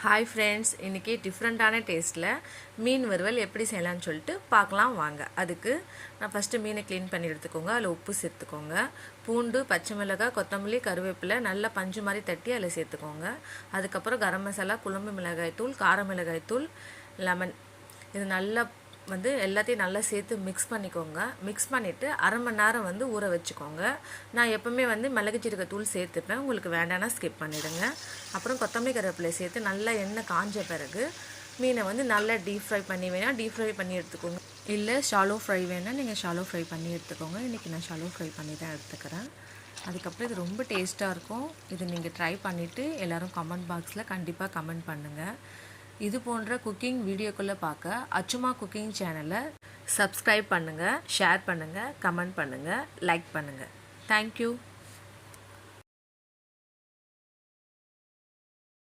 Hi friends, இன்றைக்கி டிஃப்ரெண்ட்டான டேஸ்ட்டில் மீன் வறுவல் எப்படி செய்யலான்னு சொல்லிட்டு பார்க்கலாம் வாங்க. அதுக்கு நான் ஃபஸ்ட்டு மீனை க்ளீன் பண்ணி எடுத்துக்கோங்க. அதில் உப்பு சேர்த்துக்கோங்க. பூண்டு, பச்சை மிளகாய், கொத்தமல்லி, கருவேப்பிலை நல்லா பஞ்சு மாதிரி தட்டி அதில் சேர்த்துக்கோங்க. அதுக்கப்புறம் கரம் மசாலா, குழம்பு மிளகாய் தூள், கார மிளகாய் தூள், லெமன் இது நல்லா எல்லாத்தையும் நல்லா சேர்த்து மிக்ஸ் பண்ணிக்கோங்க. மிக்ஸ் பண்ணிவிட்டு அரை மணி நேரம் ஊற வச்சுக்கோங்க. நான் எப்போவுமே மிளகு ஜீரக தூள் சேர்த்துப்பேன். உங்களுக்கு வேண்டாம்னா ஸ்கிப் பண்ணிவிடுங்க. அப்புறம் கொத்தமல்லி கருவேப்பிலை சேர்த்து நல்லா எண்ணெய் காஞ்ச பிறகு மீனை நல்லா டீப் ஃப்ரை பண்ணி வேணால் டீப் ஃப்ரை பண்ணி எடுத்துக்கோங்க. இல்லை ஷாலோ ஃப்ரை வேணால் நீங்கள் ஷாலோ ஃப்ரை பண்ணி எடுத்துக்கோங்க. இன்றைக்கி நான் ஷாலோ ஃப்ரை பண்ணி தான் எடுத்துக்கிறேன். அதுக்கப்புறம் இது ரொம்ப டேஸ்ட்டாக இருக்கும். இது நீங்கள் ட்ரை பண்ணிவிட்டு எல்லோரும் கமெண்ட் பாக்ஸில் கண்டிப்பாக கமெண்ட் பண்ணுங்கள். இது போன்ற குக்கிங் வீடியோக்குள்ளே பார்க்க அச்சுமா குக்கிங் சேனலை சப்ஸ்கிரைப் பண்ணுங்கள், ஷேர் பண்ணுங்கள், கமெண்ட் பண்ணுங்கள், லைக் பண்ணுங்கள். தேங்க்யூ.